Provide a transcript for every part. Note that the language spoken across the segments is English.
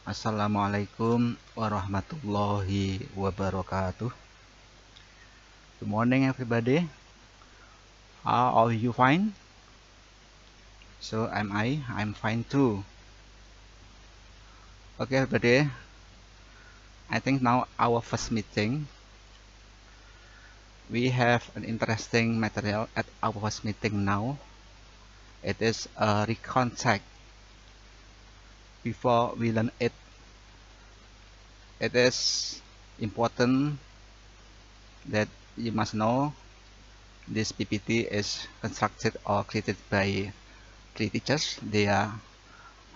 Assalamualaikum warahmatullahi wabarakatuh. Good morning, everybody. Are you fine? So am I. I'm fine too. Okay, everybody. I think now our first meeting. We have an interesting material at our first meeting now. It is a recontact. Before we learn it, it is important that you must know this PPT is constructed or created by three teachers. They are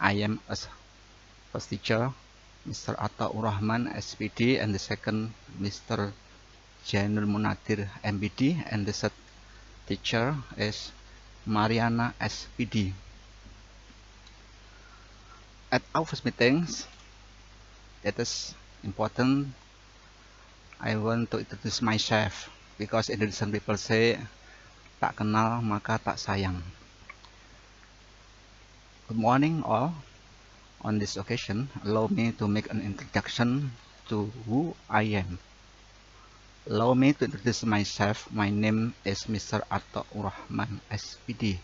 I am a first teacher, Mr. Attaur Rahman, SPD, and the second, Mr. Jainul Munadir, MBD, and the third teacher is Mariana, SPD. At our first meetings, it is important I want to introduce myself because Indonesian people say, tak kenal maka tak sayang. Good morning all. On this occasion, allow me to make an introduction to who I am. Allow me to introduce myself. My name is Mr. Attaur Rahman, SPD.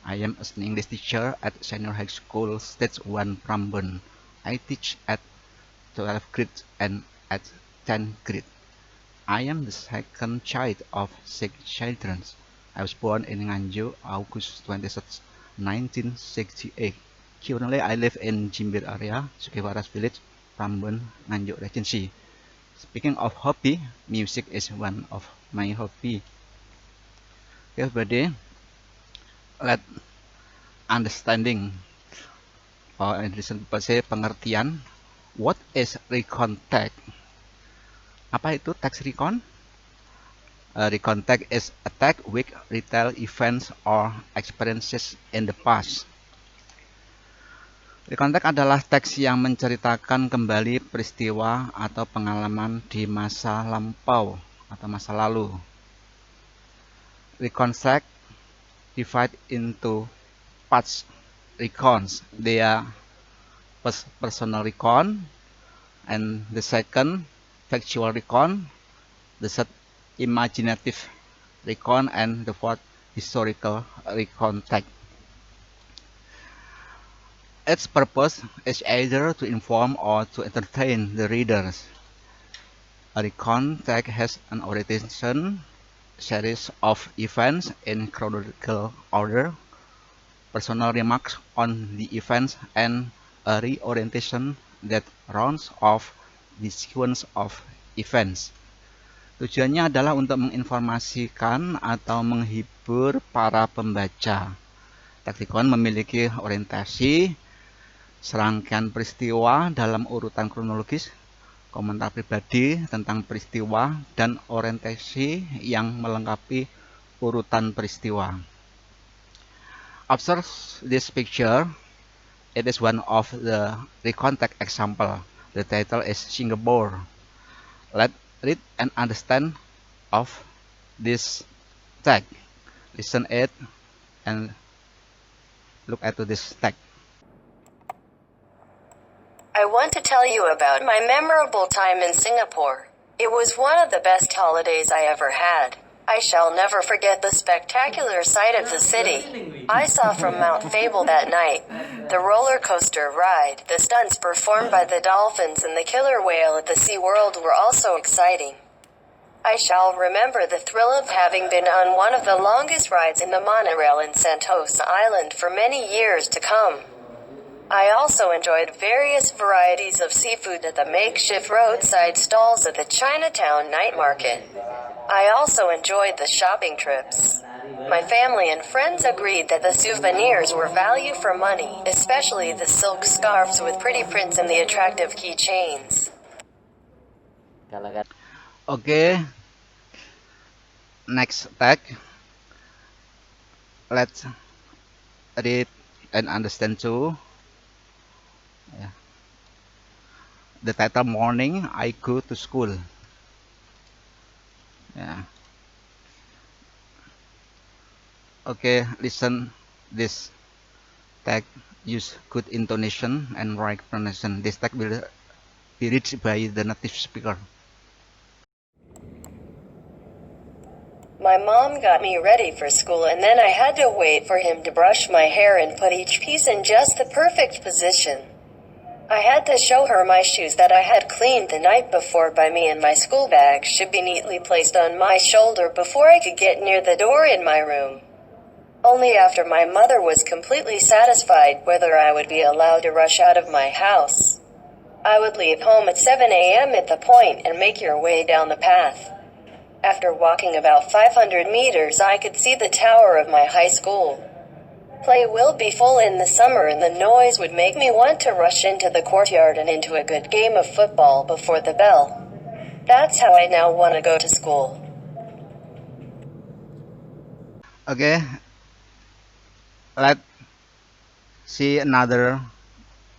I am an English teacher at Senior High School Stage 1 Prambon. I teach at 12th grade and at 10th grade. I am the second child of 6 children. I was born in Nganjuk, August 23rd, 1968. Currently, I live in Jimbir area, Sukewaras village, Prambon, Nganjuk Regency. Speaking of hobby, music is one of my hobby. Okay, everybody, let understanding or Indonesian people say pengertian. What is recon tag? Apa itu tax recon? Recon tag is a tag with retail events or experiences in the past. Recon tag adalah teks yang menceritakan kembali peristiwa atau pengalaman di masa lampau atau masa lalu. Recon tag divide into parts recons. They are personal recon, and the second factual recon, the third imaginative recon, and the fourth historical recon tag. Its purpose is either to inform or to entertain the readers. A recon tag has an orientation series of events in chronological order, personal remarks on the events, and a reorientation that rounds off the sequence of events. Tujuannya adalah untuk menginformasikan atau menghibur para pembaca. Taktikon memiliki orientasi, serangkaian peristiwa dalam urutan kronologis, komentar pribadi tentang peristiwa, dan orientasi yang melengkapi urutan peristiwa. Observe this picture. It is one of the recontact example. The title is Singapore. Let's read and understand of this tag. Listen it and look at this tag. I want to tell you about my memorable time in Singapore. It was one of the best holidays I ever had. I shall never forget the spectacular sight of the city I saw from Mount Fable that night. The roller coaster ride, the stunts performed by the dolphins, and the killer whale at the SeaWorld were also exciting. I shall remember the thrill of having been on one of the longest rides in the monorail in Sentosa Island for many years to come. I also enjoyed various varieties of seafood at the makeshift roadside stalls at the Chinatown night market. I also enjoyed the shopping trips. My family and friends agreed that the souvenirs were value for money, especially the silk scarves with pretty prints and the attractive keychains. Okay, next tag. Let's read and understand too. Yeah. The title morning I go to school. Yeah. Okay, listen this text use good intonation and right pronunciation. This text will be read by the native speaker. My mom got me ready for school and then I had to wait for him to brush my hair and put each piece in just the perfect position. I had to show her my shoes that I had cleaned the night before by me, and my school bag should be neatly placed on my shoulder before I could get near the door in my room. Only after my mother was completely satisfied whether I would be allowed to rush out of my house. I would leave home at 7 a.m. at the point and make your way down the path. After walking about 500 meters, I could see the tower of my high school. Play will be full in the summer and the noise would make me want to rush into the courtyard and into a good game of football before the bell. That's how I now want to go to school. Okay, let's see another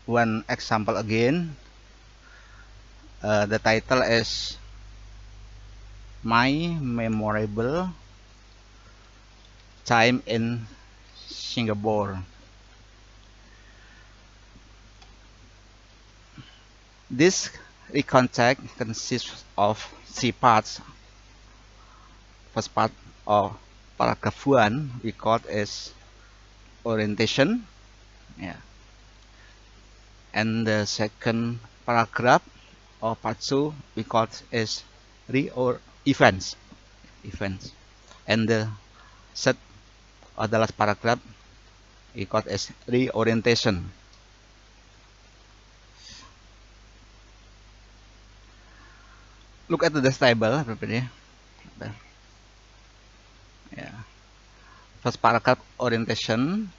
one example again. The title is My Memorable Time in Singapore. This context consists of 3 parts. First part of paragraph 1 we call as orientation, yeah. And the second paragraph or part 2 we call as events. And the third or the last paragraph we call as reorientation. Look at the table, everybody. Yeah. First paragraph, orientation.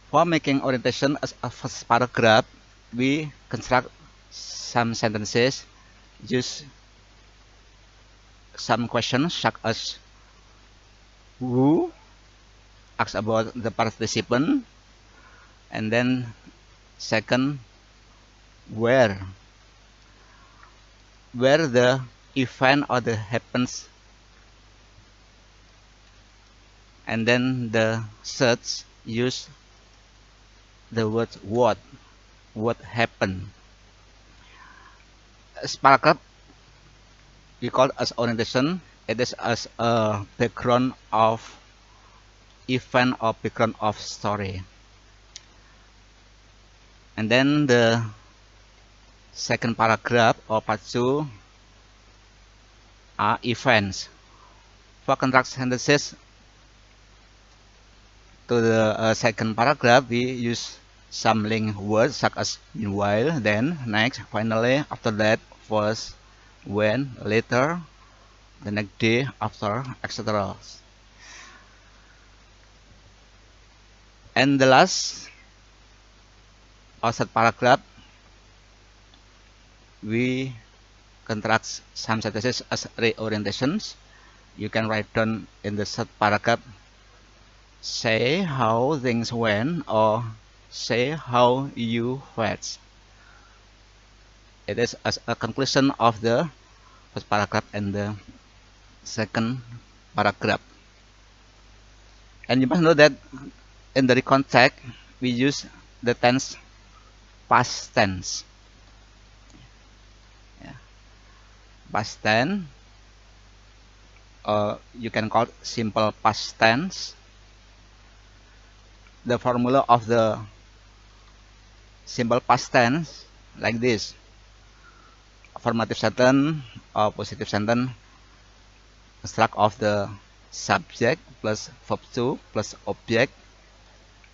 For making orientation as a first paragraph, we construct some sentences, use some questions such as who, ask about the participant, and then second, where the event or the happens, and then the third, use the word what happened. As paragraph we call as orientation. It is as a background of event or background of story. And then the second paragraph or part 2 are events. For construct sentences to the second paragraph, we use some link words such as meanwhile, then, next, finally, after that, first, when, later, the next day, after, etc. And the last or third paragraph, we construct some sentences as reorientations. You can write down in the third paragraph, say how things went, or say how you felt. It is as a conclusion of the first paragraph and the second paragraph. And you must know that in the context we use the tense past tense. Yeah. Past tense, you can call it simple past tense. The formula of the simple past tense like this: affirmative sentence or positive sentence construct of the subject plus verb to plus object,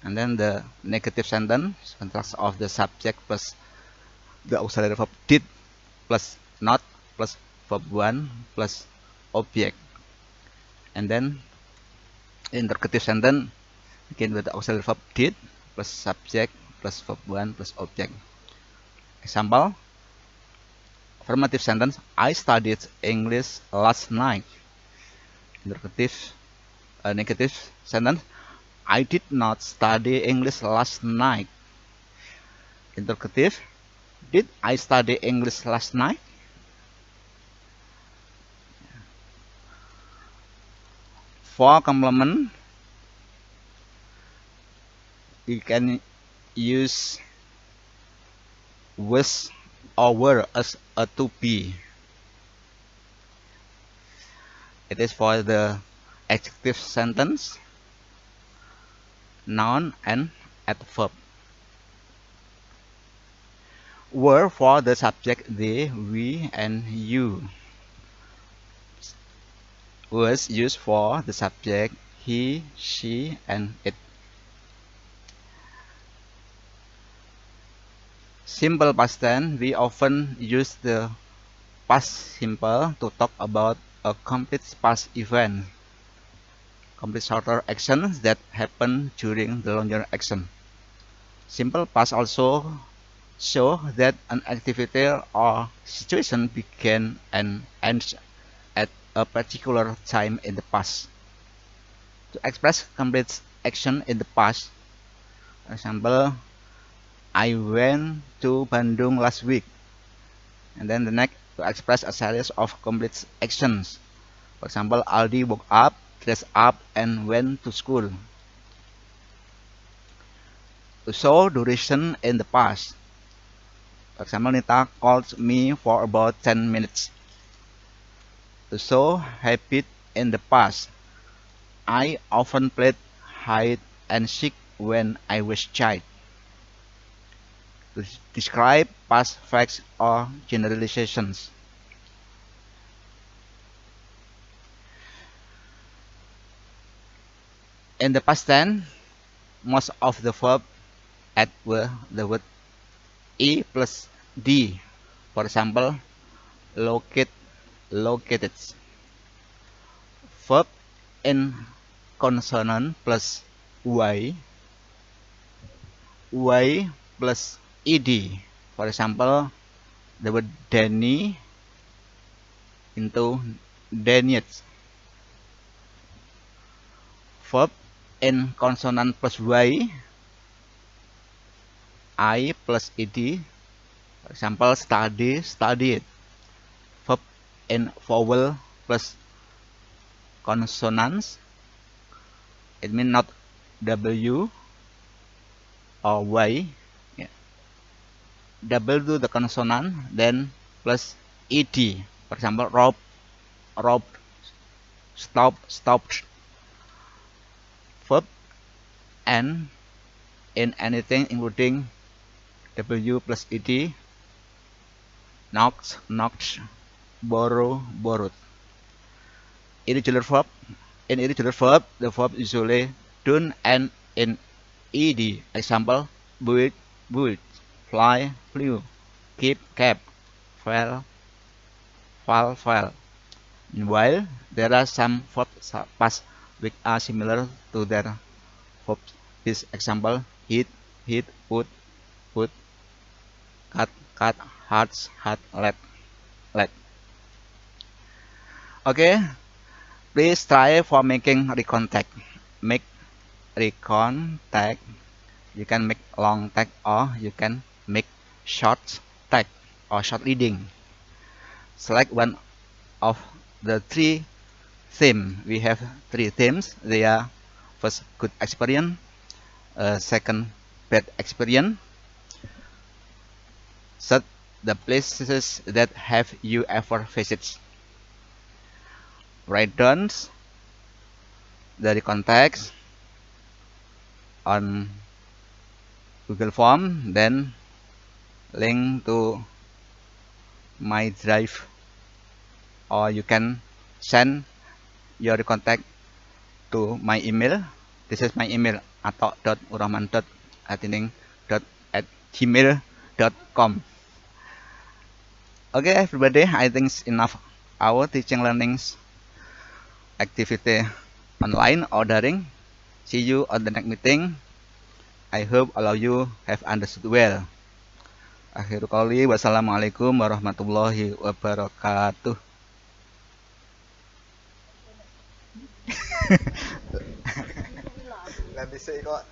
and then the negative sentence construct of the subject plus the auxiliary verb did plus not plus verb 1 plus object, and then interrogative sentence again with the auxiliary verb did plus subject plus verb 1 plus object. Example: affirmative sentence, I studied English last night. Interrogative negative sentence, I did not study English last night. Interrogative, did I study English last night? For complement, We can use was or were as a to be. It is for the adjective sentence, noun, and adverb. Were for the subject they, we, and you. Was used for the subject he, she, and it. Simple past tense, we often use the past simple to talk about a complete past event, complete shorter actions that happen during the longer action. Simple past also show that an activity or situation began and ends at a particular time in the past. To express complete action in the past, for example, I went to Bandung last week. And then the next, to express a series of complete actions. For example, Aldi woke up, dressed up, and went to school. To show duration in the past. For example, Nita called me for about 10 minutes. To show habit in the past. I often played hide and seek when I was child. To describe past facts or generalizations. In the past tense, most of the verb add the word e plus d. For example, locate, located. Verb in consonant plus y plus ed. For example, the word Danny into Daniels. Verb in consonant plus y, I plus ed. For example, study, studied. Verb in vowel plus consonants. It means not w or y. Yeah. W the consonant, then plus ed. For example, rope, rope, stop, stopped. Verb and in anything including w plus ed, knocks, knocked, borrow, borrowed. Irregular verb. In irregular verb, the verb usually don't end in ed. Example, build, built, fly, flew, keep, kept, fell, fall, fell. Meanwhile, there are some verbs past which are similar to their verbs. This example, hit, hit, put, put, cut, cut, hearts, heart, let, let. Okay, please try for making recontact. Make recontact. You can make long tag or you can make short tag or short reading. Select one of the three themes. We have three themes. They are first good experience, second bad experience, third the places that have you ever visited. Write down the context on Google Form, then link to my drive, or you can send your contact to my email. This is my email, ato.urahman.atining.@gmail.com. Okay everybody, I think it's enough our teaching learnings activity online or daring. See you on the next meeting. I hope all of you have understood well. Akhirul qouli, wassalamualaikum warahmatullahi wabarakatuh. Lah bisa kok.